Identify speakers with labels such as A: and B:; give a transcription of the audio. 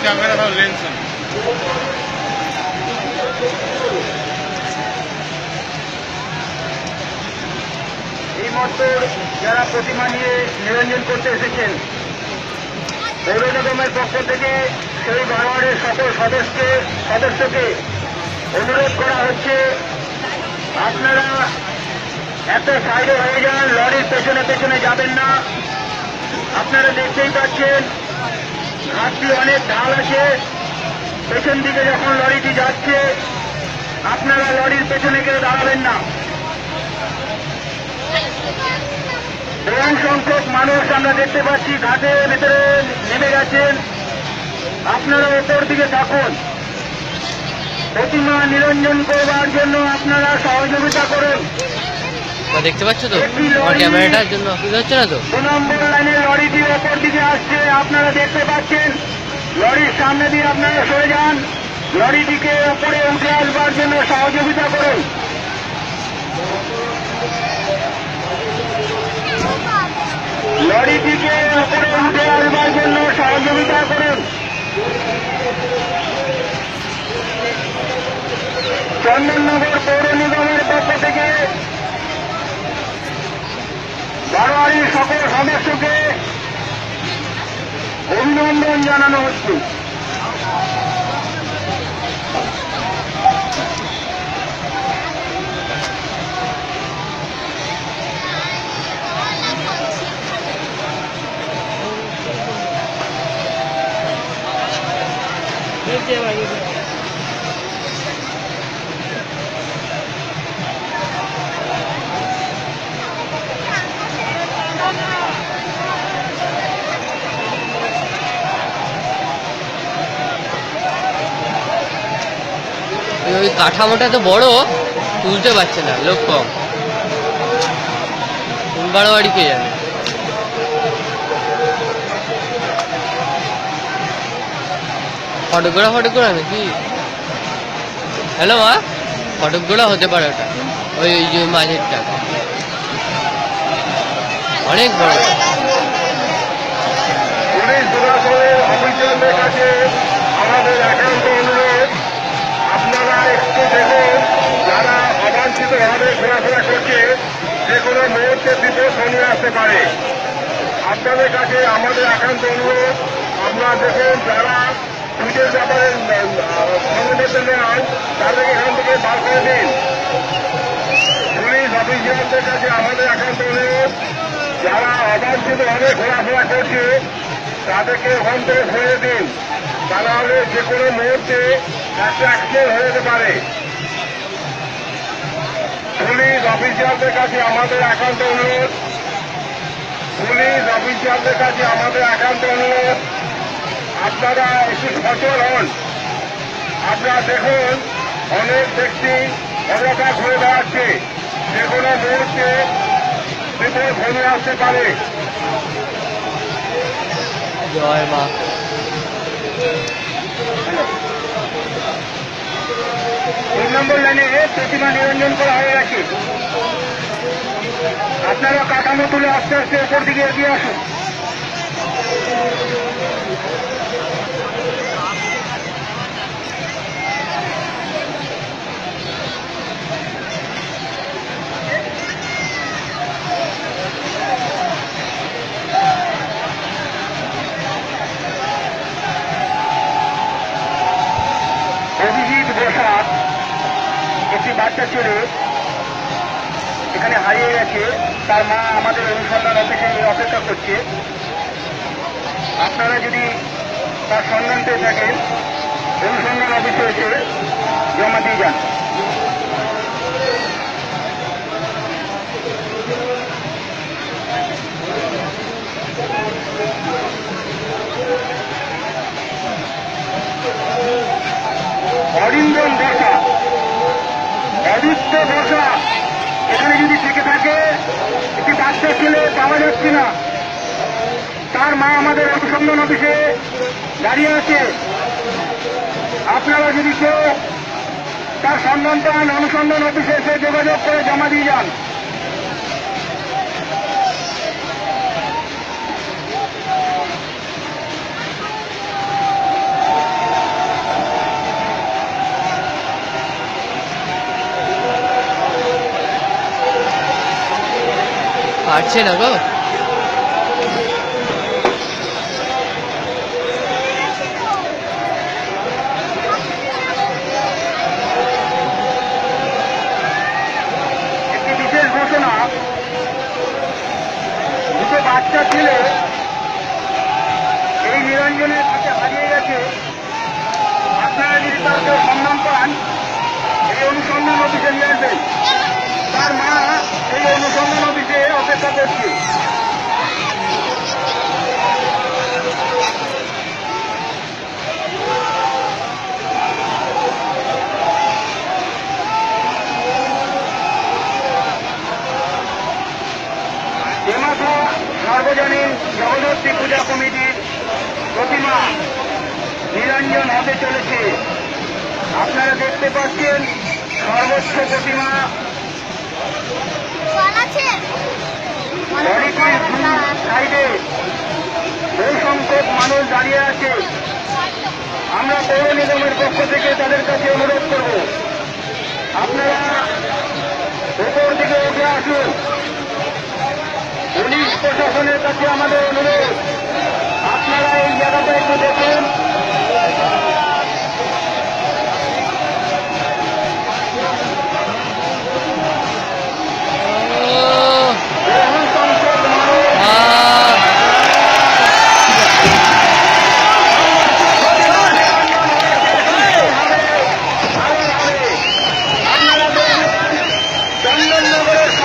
A: Camera দাও, lens
B: এই মুহূর্তে যারা প্রতিমা নিয়ে নিরঞ্জন করতে এসেছেন, পৌর নিগমের পক্ষ থেকে সেই বারোয়ারের সকল সদস্যকে অনুরোধ করা হচ্ছে, আপনারা এত সাইডে হয়ে যান, লরির পেছনে পেছনে যাবেন না। আপনারা দেখতেই পাচ্ছেন ঘাটটি অনেক ঢাল আছে, পেছন দিকে যখন লরিটি যাচ্ছে আপনারা লরির পেছনে কেউ দাঁড়াবেন না। বহু সংখ্যক মানুষ আমরা দেখতে পাচ্ছি ঘাটের ভিতরে নেমে গেছেন, আপনারা ওপর দিকে থাকুন। প্রতিমা নিরঞ্জন করবার জন্য আপনারা সহযোগিতা করুন।
C: দেখতে পাচ্ছ তো ক্যামেরাটার জন্য অসুবিধা হচ্ছে না তো?
B: 2 নম্বর লাইনের লরিটি ওপর দিকে আসছে, আপনারা দেখতে পাচ্ছেন। লরির সামনে দিয়ে আপনারা সরে যান, লরিটিকে ওপরে উঠে আসবার জন্য সহযোগিতা করুন। লরিটিকে ওপরে উঠে আসবার জন্য সহযোগিতা করুন। চন্দননগর পৌর নিগমের পক্ষ থেকে বারোয়ারির সকল সদস্যকে অভিনন্দন জানানো হচ্ছে।
C: ওই কাঠামোটা তো বড়, তুলতে পারছে না, লোক কম। বাড়োয়ারি কে জানে। ফটোগ্রাফ নাকি? হ্যালো মা, ফটোগ্রাফ হতে পারে ওটা, ওই যে মাঝেরটা অনেক বড়।
B: আমাদের একান্ত অনুরোধ, আপনারা একটু দেখুন, যারা অবাঞ্ছিতভাবে ঘোরাফেরা করছে যে কোনো মুহূর্তে বিপদ ঘনিয়ে আসতে পারে। আপনাদের কাছে আমাদের একান্ত অনুরোধ, আপনারা দেখুন যারা পুজোর ব্যাপারে সংগঠন নেন তাদেরকে এখান থেকে বার করে দিন। পুলিশ অফিসিয়ালদের কাছে আমাদের একান্ত অনুরোধ, যারা অবাঞ্ছিতভাবে ঘোরাফেরা করছে তাদেরকে ওখান থেকে সরিয়ে দিন, তা নাহলে যে কোনো মুহূর্তে একটা অ্যাক্সিডেন্ট হয়ে যেতে পারে। পুলিশ অফিসিয়ালদের কাছে আমাদের একান্ত অনুরোধ, আপনারা একটু সচল হন। আপনারা দেখুন অনেক ব্যক্তি অযথা ঘুরে বেড়াচ্ছে, যে কোনো মুহূর্তে বিপদ ঘনিয়ে আসতে পারে।
C: জয় মা।
B: 2 নম্বর লাইনে প্রতিমা নিরঞ্জন করা হয়ে গেছে। আপনারা কাঠামো তুলে আস্তে আস্তে উপর দিকে এগিয়ে আসুন। অভিজিৎ বসাক একটি বাচ্চা ছেলে এখানে হারিয়ে গেছে, তার মা আমাদের অনুসন্ধান অফিসে অপেক্ষা করছে। আপনারা যদি তার সন্ধান পেয়ে থাকেন অনুসন্ধান অফিসে এসে জমা দিয়ে যান। অরিন্দম বসা, আদিত্য বসা এখানে যদি থেকে থাকে, একটি বাচ্চা ছেলে পাওয়া যাচ্ছে না, তার মা আমাদের অনুসন্ধান অফিসে দাঁড়িয়ে আছে। আপনারা যদি কেউ তার সন্ধান পান অনুসন্ধান অফিসে এসে যোগাযোগ করে জমা দিয়ে যান।
C: পারছে না গো।
B: একটি বিশেষ ঘোষণা, দুটো বাচ্চা ছেলে এই নিরঞ্জনের কাছে হারিয়ে গেছে। আপনারা যদি তাকে সন্ধান পান, এই অনুসন্ধান অফিসে নিয়ে আসবেন। তার মা এই অনুসন্ধান অফিসে অপেক্ষা করছে। দেমাথা সার্বজনীন জগদ্ধাত্রী পূজা কমিটির প্রতিমা নিরঞ্জন হতে চলেছে। আপনারা দেখতে পাচ্ছেন সর্বোচ্চ প্রতিমা লরিটির সাইডে বহু সংখ্যক মানুষ দাঁড়িয়ে আছে। আমরা পৌর নিগমের পক্ষ থেকে তাদের কাছে অনুরোধ করব, আপনারা উপর দিকে উঠে আসুন। পুলিশ প্রশাসনের কাছে আমাদের অনুরোধ,